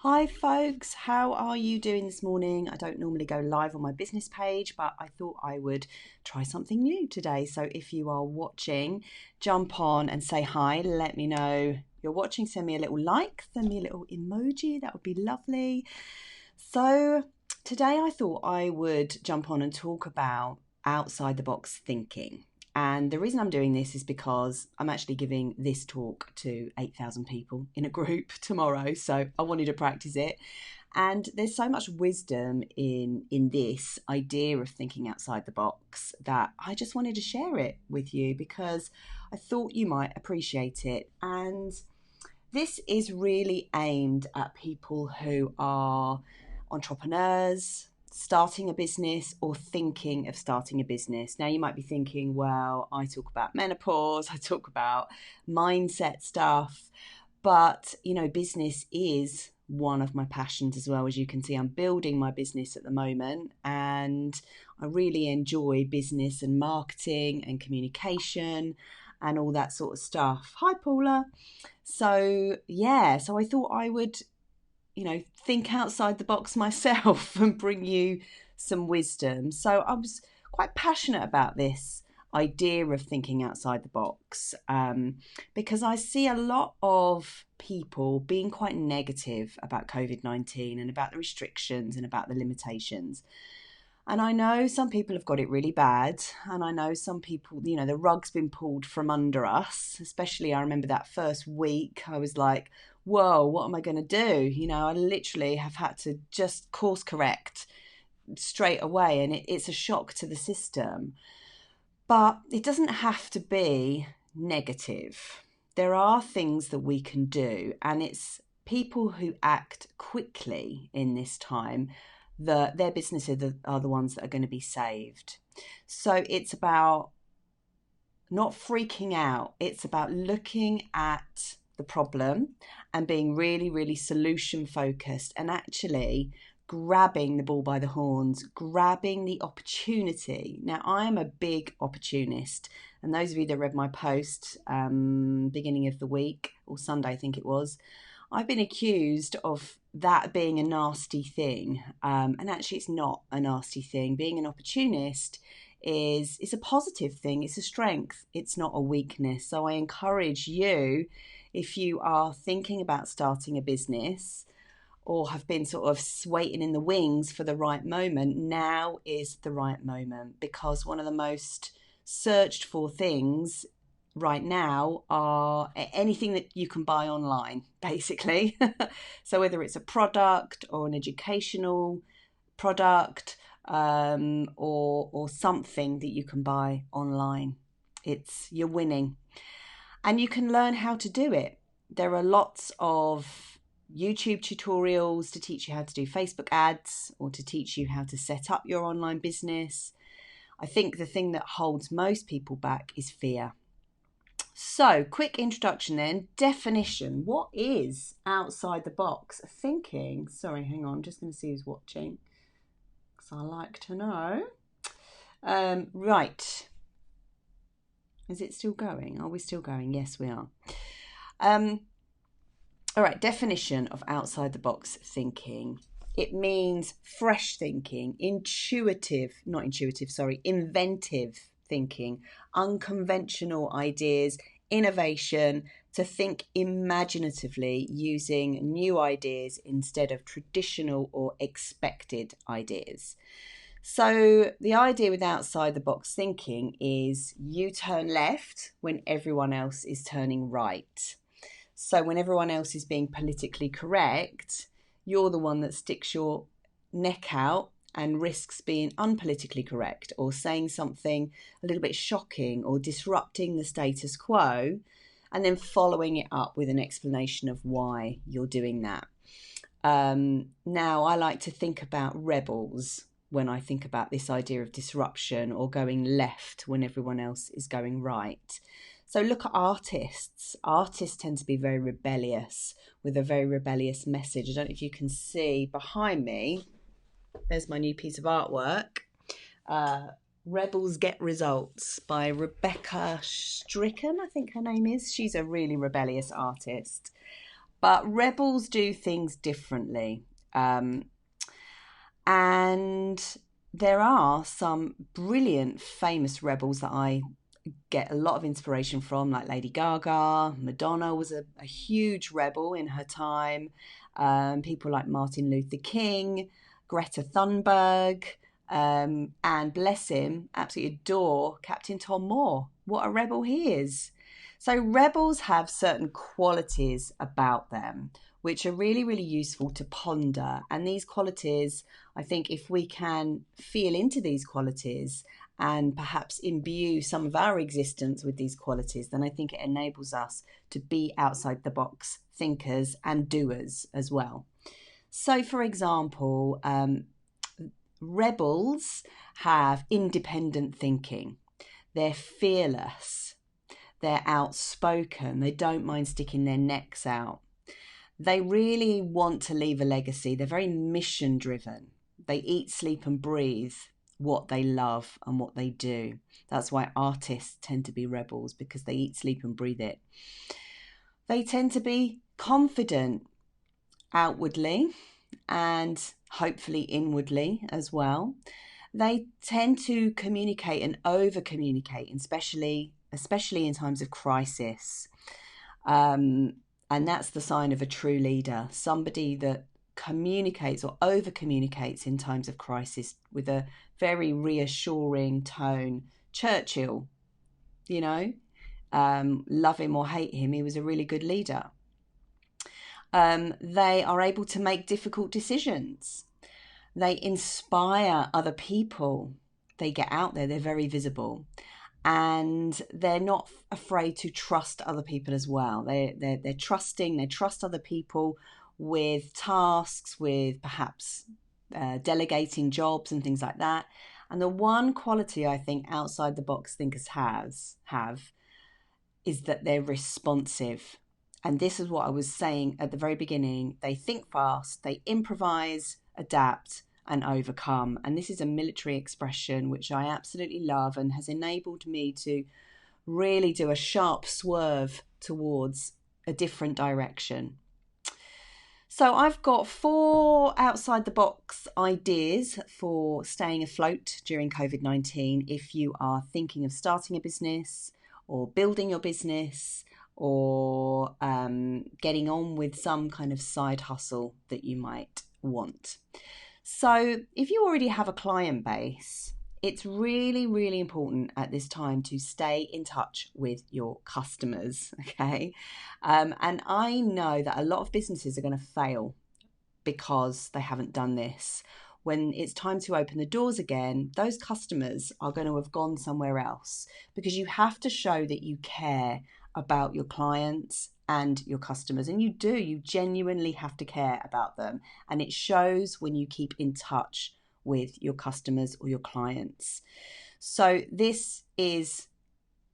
Hi folks, how are you doing this morning? I don't normally go live on my business page, but I thought I would try something new today. So if you are watching, jump on and say hi. Let me know you're watching. Send me a little like, send me a little emoji. That would be lovely. So today I thought I would jump on and talk about outside the box thinking. And the reason I'm doing this is because I'm actually giving this talk to 8,000 people in a group tomorrow. So I wanted to practice it. And there's so much wisdom in this idea of thinking outside the box that I just wanted to share it with you because I thought you might appreciate it. And this is really aimed at people who are entrepreneurs, starting a business or thinking of starting a business. Now you might be thinking, well, I talk about menopause, I talk about mindset stuff, but business is one of my passions as well. As you can see, I'm building my business at the moment and I really enjoy business and marketing and communication and all that sort of stuff. Hi Paula. So I thought I would think outside the box myself and bring you some wisdom. So I was quite passionate about this idea of thinking outside the box because I see a lot of people being quite negative about COVID-19 and about the restrictions and about the limitations. And I know some people have got it really bad. And I know some people, the rug's been pulled from under us. Especially, I remember that first week, I was like, whoa, what am I going to do? I literally have had to just course correct straight away. And it's a shock to the system. But it doesn't have to be negative. There are things that we can do. And it's people who act quickly in this time their businesses are the ones that are going to be saved. So it's about not freaking out. It's about looking at the problem and being really, really solution focused and actually grabbing the bull by the horns, grabbing the opportunity. Now, I am a big opportunist. And those of you that read my post beginning of the week or Sunday, I think it was, I've been accused of that being a nasty thing. And actually, it's not a nasty thing. Being an opportunist is a positive thing. It's a strength. It's not a weakness. So I encourage you, if you are thinking about starting a business or have been sort of waiting in the wings for the right moment, now is the right moment, because one of the most searched for things right now are anything that you can buy online, basically. So whether it's a product or an educational product or something that you can buy online, you're winning. And you can learn how to do it. There are lots of YouTube tutorials to teach you how to do Facebook ads or to teach you how to set up your online business. I think the thing that holds most people back is fear. So, quick introduction then. Definition. What is outside the box thinking? Sorry, hang on. I'm just going to see who's watching, because I like to know. Right. Is it still going? Are we still going? Yes, we are. All right. Definition of outside the box thinking. It means fresh thinking, inventive thinking, unconventional ideas, innovation, to think imaginatively using new ideas instead of traditional or expected ideas. So the idea with outside the box thinking is you turn left when everyone else is turning right. So when everyone else is being politically correct, you're the one that sticks your neck out and risks being unpolitically correct or saying something a little bit shocking or disrupting the status quo, and then following it up with an explanation of why you're doing that. Now, I like to think about rebels when I think about this idea of disruption or going left when everyone else is going right. So look at artists. Artists tend to be very rebellious, with a very rebellious message. I don't know if you can see behind me, there's my new piece of artwork. Rebels Get Results by Rebecca Stricken, I think her name is. She's a really rebellious artist. But rebels do things differently. And there are some brilliant, famous rebels that I get a lot of inspiration from, like Lady Gaga. Madonna was a huge rebel in her time. People like Martin Luther King, Greta Thunberg, and bless him, absolutely adore Captain Tom Moore. What a rebel he is. So rebels have certain qualities about them which are really, really useful to ponder. And these qualities, I think if we can feel into these qualities and perhaps imbue some of our existence with these qualities, then I think it enables us to be outside the box thinkers and doers as well. So, for example, rebels have independent thinking. They're fearless. They're outspoken. They don't mind sticking their necks out. They really want to leave a legacy. They're very mission driven. They eat, sleep and breathe what they love and what they do. That's why artists tend to be rebels, because they eat, sleep and breathe it. They tend to be confident outwardly and hopefully inwardly as well. They tend to communicate and over communicate, especially in times of crisis. And that's the sign of a true leader, somebody that communicates or over communicates in times of crisis with a very reassuring tone. Churchill, love him or hate him, he was a really good leader. They are able to make difficult decisions. They inspire other people. They get out there, they're very visible. And they're not afraid to trust other people as well. They're trusting. They trust other people with tasks, with perhaps delegating jobs and things like that. And the one quality I think outside the box thinkers have is that they're responsive. And this is what I was saying at the very beginning. They think fast. They improvise, adapt, and overcome. And this is a military expression which I absolutely love and has enabled me to really do a sharp swerve towards a different direction. So I've got 4 outside the box ideas for staying afloat during COVID-19 if you are thinking of starting a business or building your business or getting on with some kind of side hustle that you might want. So if you already have a client base, it's really, really important at this time to stay in touch with your customers, okay? And I know that a lot of businesses are going to fail because they haven't done this. When it's time to open the doors again, those customers are going to have gone somewhere else, because you have to show that you care about your clients and your customers. And you genuinely have to care about them. And it shows when you keep in touch with your customers or your clients. So this is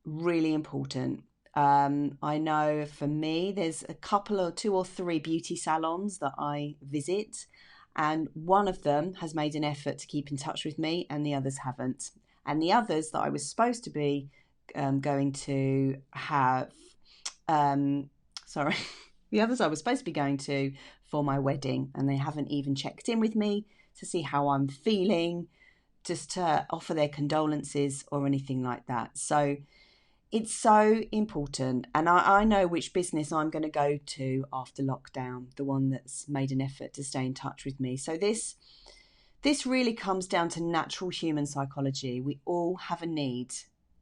really important. I know for me, there's a couple or 2 or 3 beauty salons that I visit, and one of them has made an effort to keep in touch with me and the others haven't. And the others that I was supposed to be going to have, the others I was supposed to be going to for my wedding, and they haven't even checked in with me to see how I'm feeling, just to offer their condolences or anything like that. So it's so important. And I know which business I'm going to go to after lockdown, the one that's made an effort to stay in touch with me. So this really comes down to natural human psychology. We all have a need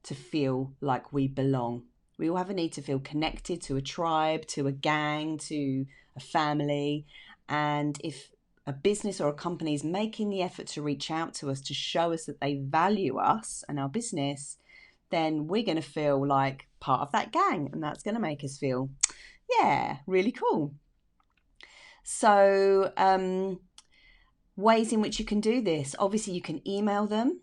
to feel like we belong. We all have a need to feel connected to a tribe, to a gang, to a family. And if a business or a company is making the effort to reach out to us to show us that they value us and our business, then we're going to feel like part of that gang, and that's going to make us feel, really cool. So ways in which you can do this. Obviously, you can email them.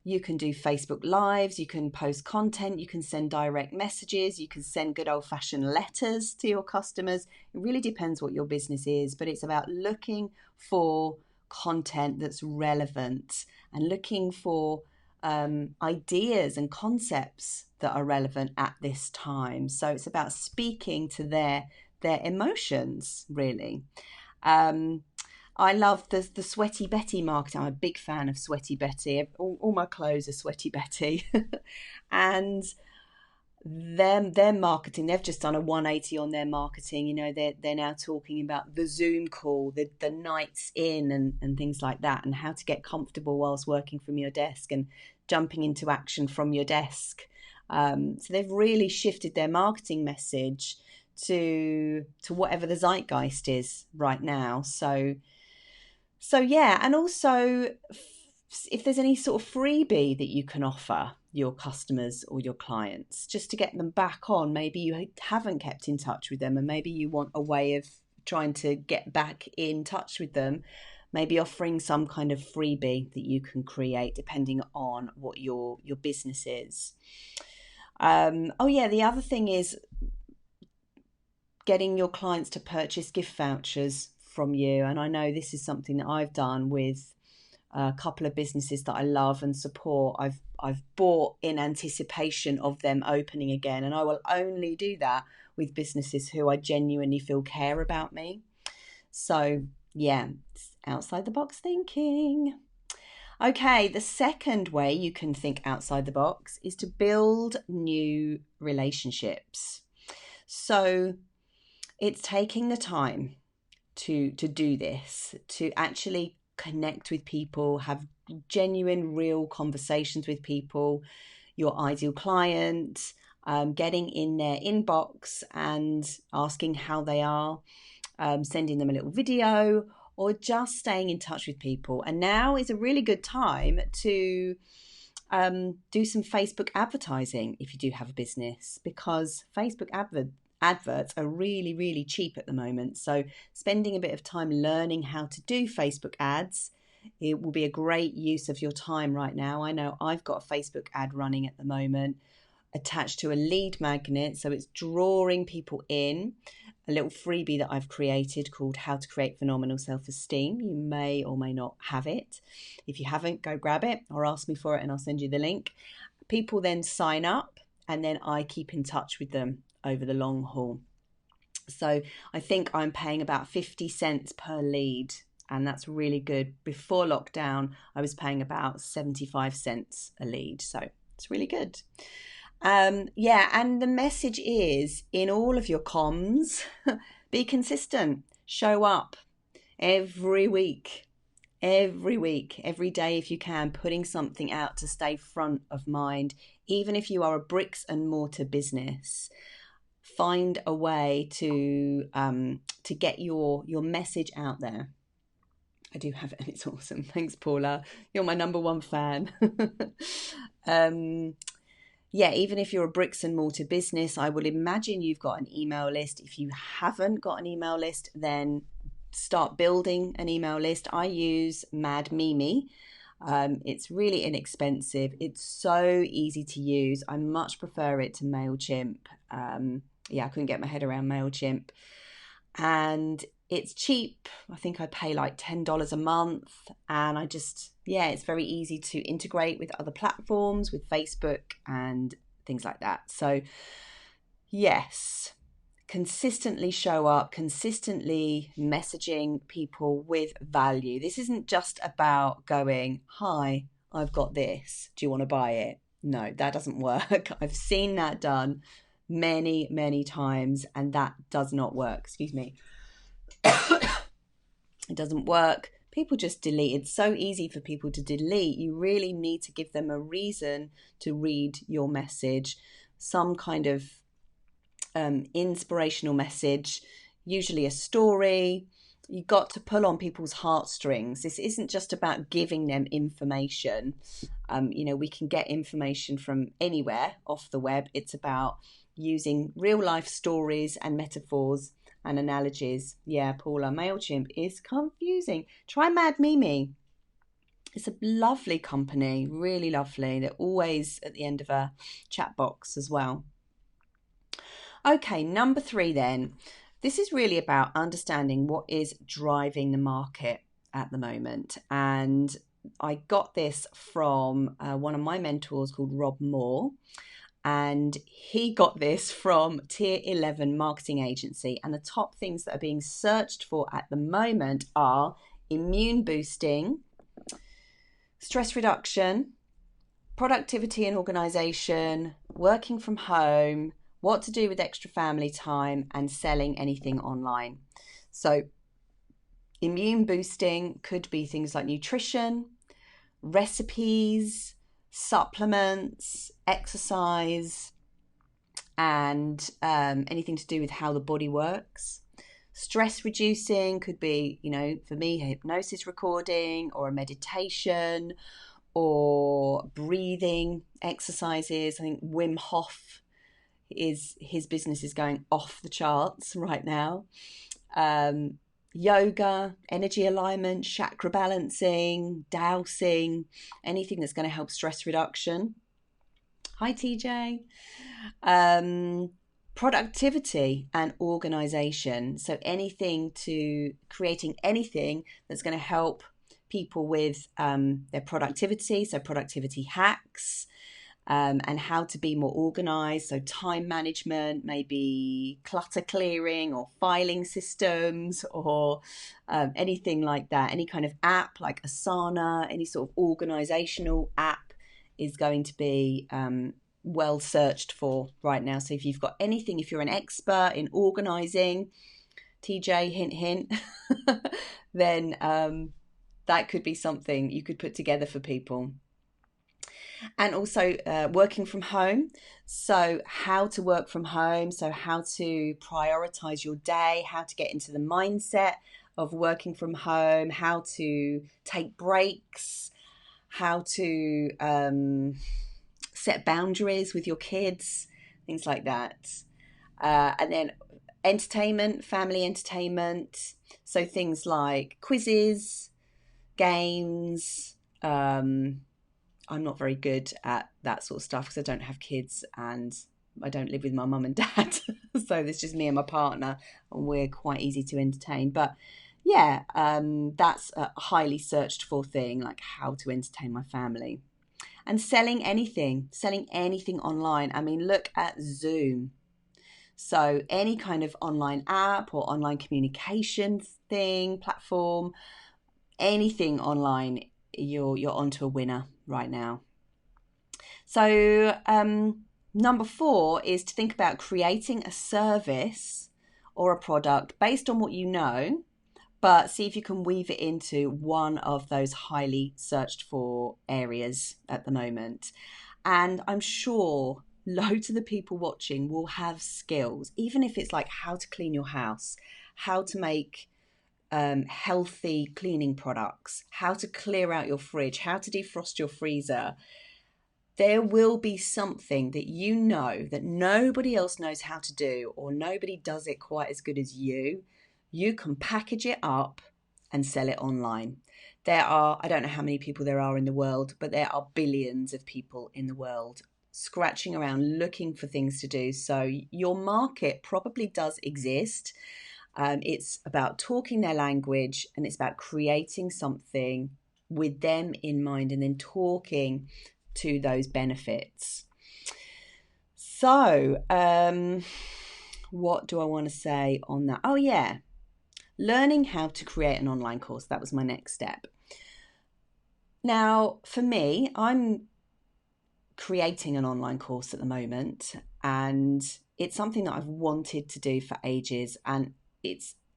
You can do Facebook Lives, you can post content, you can send direct messages, you can send good old-fashioned letters to your customers. It really depends what your business is, but it's about looking for content that's relevant and looking for ideas and concepts that are relevant at this time. So it's about speaking to their their emotions, really. I love the Sweaty Betty marketing. I'm a big fan of Sweaty Betty. All my clothes are Sweaty Betty. And their marketing, they've just done a 180 on their marketing. They're now talking about the Zoom call, the nights in, and things like that, and how to get comfortable whilst working from your desk and jumping into action from your desk. So they've really shifted their marketing message to whatever the zeitgeist is right now. So yeah, and also if there's any sort of freebie that you can offer your customers or your clients just to get them back on. Maybe you haven't kept in touch with them and maybe you want a way of trying to get back in touch with them. Maybe offering some kind of freebie that you can create depending on what your business is. The other thing is getting your clients to purchase gift vouchers from you. And I know this is something that I've done with a couple of businesses that I love and support. I've bought in anticipation of them opening again, and I will only do that with businesses who I genuinely feel care about me. So yeah, it's outside the box thinking. Okay, the second way you can think outside the box is to build new relationships. So it's taking the time to do this, to actually connect with people, have genuine, real conversations with people, your ideal client, getting in their inbox and asking how they are, sending them a little video, or just staying in touch with people. And now is a really good time to do some Facebook advertising if you do have a business, because Facebook adverts are really, really cheap at the moment. So spending a bit of time learning how to do Facebook ads, it will be a great use of your time right now. I know I've got a Facebook ad running at the moment attached to a lead magnet. So it's drawing people in. A little freebie that I've created called How to Create Phenomenal Self-Esteem. You may or may not have it. If you haven't, go grab it or ask me for it and I'll send you the link. People then sign up and then I keep in touch with them over the long haul. So I think I'm paying about 50 cents per lead, and that's really good. Before lockdown, I was paying about 75 cents a lead. So it's really good. And the message is in all of your comms, be consistent, show up every week, every day if you can, putting something out to stay front of mind. Even if you are a bricks and mortar business, find a way to get your message out there. I do have it and it's awesome. Thanks, Paula. You're my number one fan. Even if you're a bricks and mortar business, I will imagine you've got an email list. If you haven't got an email list, then start building an email list. I use Mad Mimi. It's really inexpensive. It's so easy to use. I much prefer it to MailChimp. I couldn't get my head around MailChimp. And it's cheap. I think I pay like $10 a month. And it's very easy to integrate with other platforms, with Facebook and things like that. So yes, consistently show up, consistently messaging people with value. This isn't just about going, hi, I've got this. Do you want to buy it? No, that doesn't work. I've seen that done many, many times, and that does not work. Excuse me. It doesn't work. People just delete. It's so easy for people to delete. You really need to give them a reason to read your message, some kind of inspirational message, usually a story. You got to pull on people's heartstrings. This isn't just about giving them information. We can get information from anywhere off the web. It's about using real life stories and metaphors and analogies. Yeah, Paula, MailChimp is confusing. Try Mad Mimi. It's a lovely company, really lovely. They're always at the end of a chat box as well. Okay, number 3 then. This is really about understanding what is driving the market at the moment. And I got this from one of my mentors called Rob Moore. And he got this from Tier 11 marketing agency. And the top things that are being searched for at the moment are immune boosting, stress reduction, productivity and organization, working from home, what to do with extra family time, and selling anything online. So immune boosting could be things like nutrition, recipes, supplements, exercise, and anything to do with how the body works. Stress reducing could be, for me, hypnosis recording or a meditation or breathing exercises. I think Wim Hof his business is going off the charts right now. Yoga, energy alignment, chakra balancing, dowsing, anything that's going to help stress reduction. Hi, TJ. Productivity and organization. So creating anything that's going to help people with their productivity. So productivity hacks. And how to be more organized. So time management, maybe clutter clearing or filing systems or anything like that. Any kind of app like Asana, any sort of organizational app is going to be well searched for right now. So if you've got anything, if you're an expert in organizing, TJ, hint, hint, then that could be something you could put together for people. And also working from home. So how to work from home, so how to prioritize your day, how to get into the mindset of working from home, how to take breaks, how to set boundaries with your kids, things like that. And then entertainment, family entertainment. So things like quizzes, games, I'm not very good at that sort of stuff because I don't have kids and I don't live with my mum and dad. So there's just me and my partner and we're quite easy to entertain. But yeah, that's a highly searched for thing, like how to entertain my family. And selling anything online. I mean, look at Zoom. So any kind of online app or online communication thing, platform, anything online, you're onto a winner right now. So number 4 is to think about creating a service or a product based on what you know, but see if you can weave it into one of those highly searched for areas at the moment. And I'm sure loads of the people watching will have skills, even if it's like how to clean your house, how to make healthy cleaning products, how to clear out your fridge, how to defrost your freezer. There will be something that you know that nobody else knows how to do, or nobody does it quite as good as you. You can package it up and sell it online. I don't know how many people there are in the world, but there are billions of people in the world scratching around looking for things to do. So your market probably does exist. It's about talking their language and it's about creating something with them in mind and then talking to those benefits. So what do I want to say on that? Oh yeah, learning how to create an online course. That was my next step. Now for me, I'm creating an online course at the moment and it's something that I've wanted to do for ages, and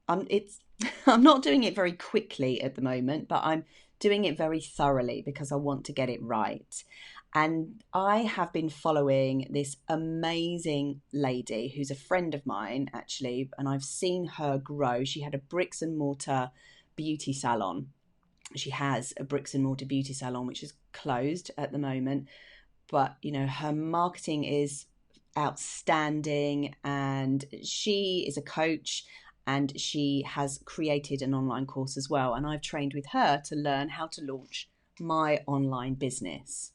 I'm not doing it very quickly at the moment, but I'm doing it very thoroughly because I want to get it right. And I have been following this amazing lady who's a friend of mine, actually, and I've seen her grow. She had a bricks and mortar beauty salon. She has a bricks and mortar beauty salon, which is closed at the moment. But, her marketing is outstanding, and she is a coach and she has created an online course as well. And I've trained with her to learn how to launch my online business.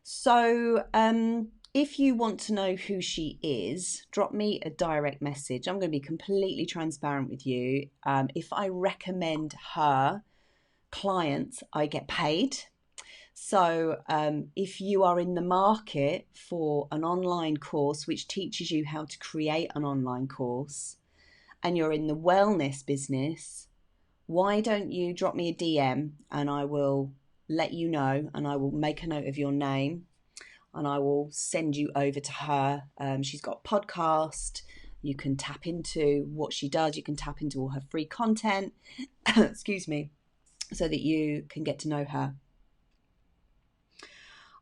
So if you want to know who she is, drop me a direct message. I'm going to be completely transparent with you. If I recommend her clients, I get paid. So if you are in the market for an online course which teaches you how to create an online course, and you're in the wellness business, why don't you drop me a DM and I will let you know, and I will make a note of your name and I will send you over to her. She's got a podcast. You can tap into what she does. You can tap into all her free content, excuse me, so that you can get to know her.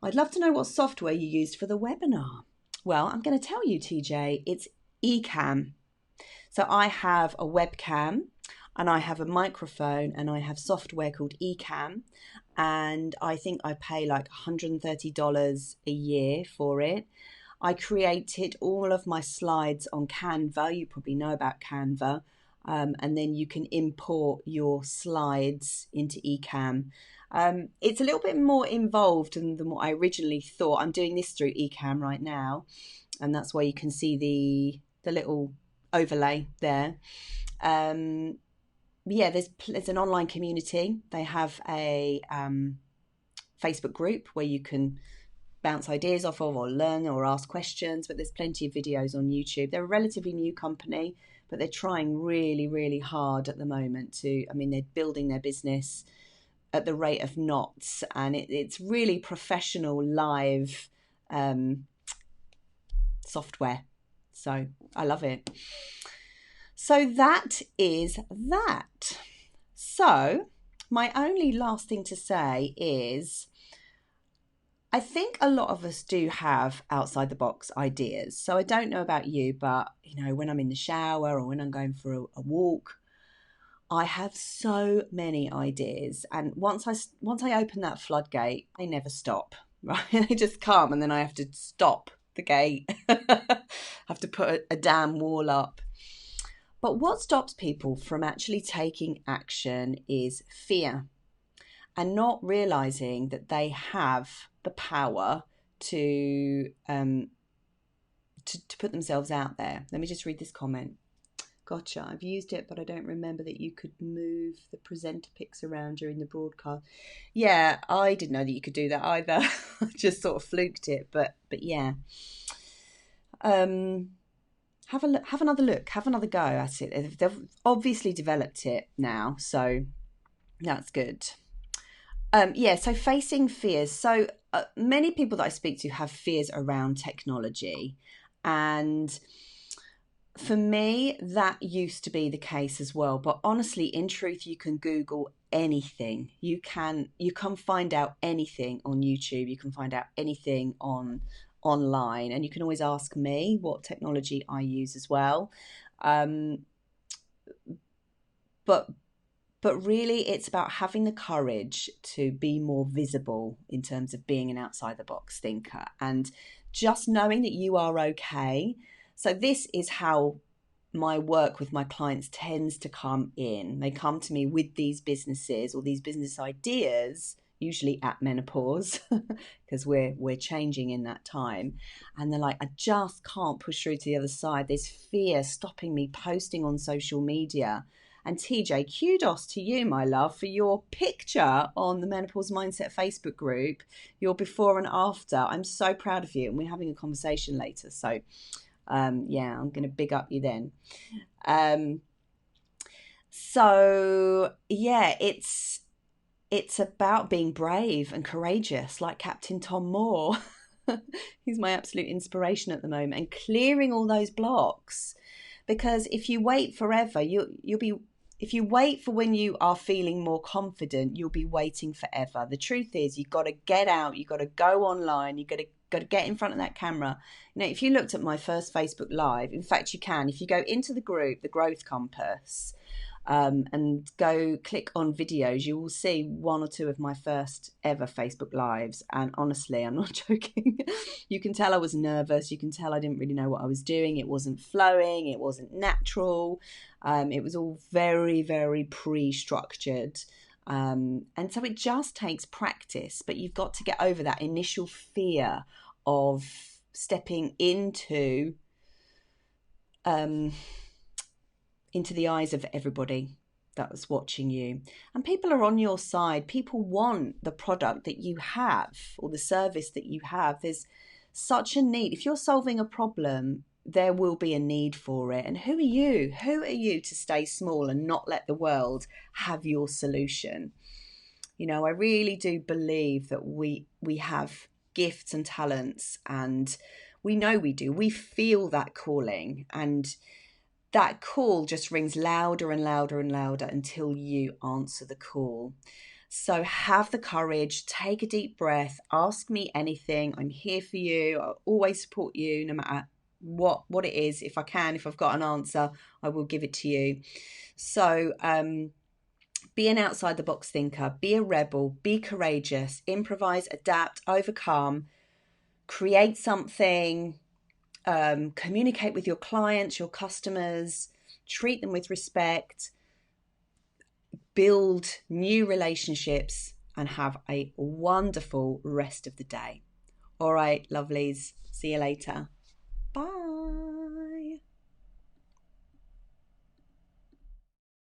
I'd love to know what software you used for the webinar. Well, I'm going to tell you, TJ, it's Ecamm. So I have a webcam and I have a microphone and I have software called Ecamm, and I think I pay like $130 a year for it. I created all of my slides on Canva. You probably know about Canva. And then you can import your slides into Ecamm. It's a little bit more involved than what I originally thought. I'm doing this through Ecamm right now, and that's why you can see the little overlay there. Yeah, there's an online community. They have a Facebook group where you can bounce ideas off of or learn or ask questions, but there's plenty of videos on YouTube. They're a relatively new company, but they're trying really, really hard at the moment they're building their business at the rate of knots, and it's really professional live software. So I love it. So that is that. So my only last thing to say is, I think a lot of us do have outside the box ideas. So I don't know about you, but when I'm in the shower or when I'm going for a walk, I have so many ideas. And once I open that floodgate, they never stop, right? They just come, and then I have to stop the gate. Have to put a damn wall up. But what stops people from actually taking action is fear, and not realizing that they have the power to put themselves out there. Let me just read this comment. Gotcha. I've used it, but I don't remember that you could move the presenter pics around during the broadcast. Yeah, I didn't know that you could do that either. I just sort of fluked it, but yeah. Have another look, have another go at it. They've obviously developed it now, so that's good. So facing fears. So many people that I speak to have fears around technology, and for me, that used to be the case as well. But honestly, in truth, you can Google anything. You can find out anything on YouTube. You can find out anything online, and you can always ask me what technology I use as well. But really, it's about having the courage to be more visible in terms of being an outside the box thinker, and just knowing that you are okay. So this is how my work with my clients tends to come in. They come to me with these businesses or these business ideas, usually at menopause, because we're changing in that time. And they're like, I just can't push through to the other side. There's fear stopping me posting on social media. And TJ, kudos to you, my love, for your picture on the Menopause Mindset Facebook group, your before and after. I'm so proud of you, and we're having a conversation later. So I'm going to big up you then. It's about being brave and courageous, like Captain Tom Moore. He's my absolute inspiration at the moment, and clearing all those blocks. Because if you wait forever, if you wait for when you are feeling more confident, you'll be waiting forever. The truth is, you've got to get out, you've got to go online, you've got to get in front of that camera. If you looked at my first Facebook Live, in fact, you can. If you go into the group, the Growth Compass, and go click on videos, you will see one or two of my first ever Facebook Lives. And honestly, I'm not joking. You can tell I was nervous. You can tell I didn't really know what I was doing. It wasn't flowing. It wasn't natural. It was all very, very pre-structured. And so it just takes practice, but you've got to get over that initial fear of stepping into the eyes of everybody. that's watching you, and people are on your side. People want the product that you have or the service that you have. There's such a need. If you're solving a problem, there will be a need for it. And who are you? Who are you to stay small and not let the world have your solution? You know, I really do believe that we have gifts and talents, and we know we do. We feel that calling, and that call just rings louder and louder and louder until you answer the call. So have the courage, take a deep breath, ask me anything. I'm here for you. I'll always support you no matter what it is. If I can, if I've got an answer, I will give it to you. So be an outside the box thinker, be a rebel, be courageous, improvise, adapt, overcome, create something, communicate with your clients, your customers, treat them with respect, build new relationships, and have a wonderful rest of the day. All right, lovelies. See you later. Bye.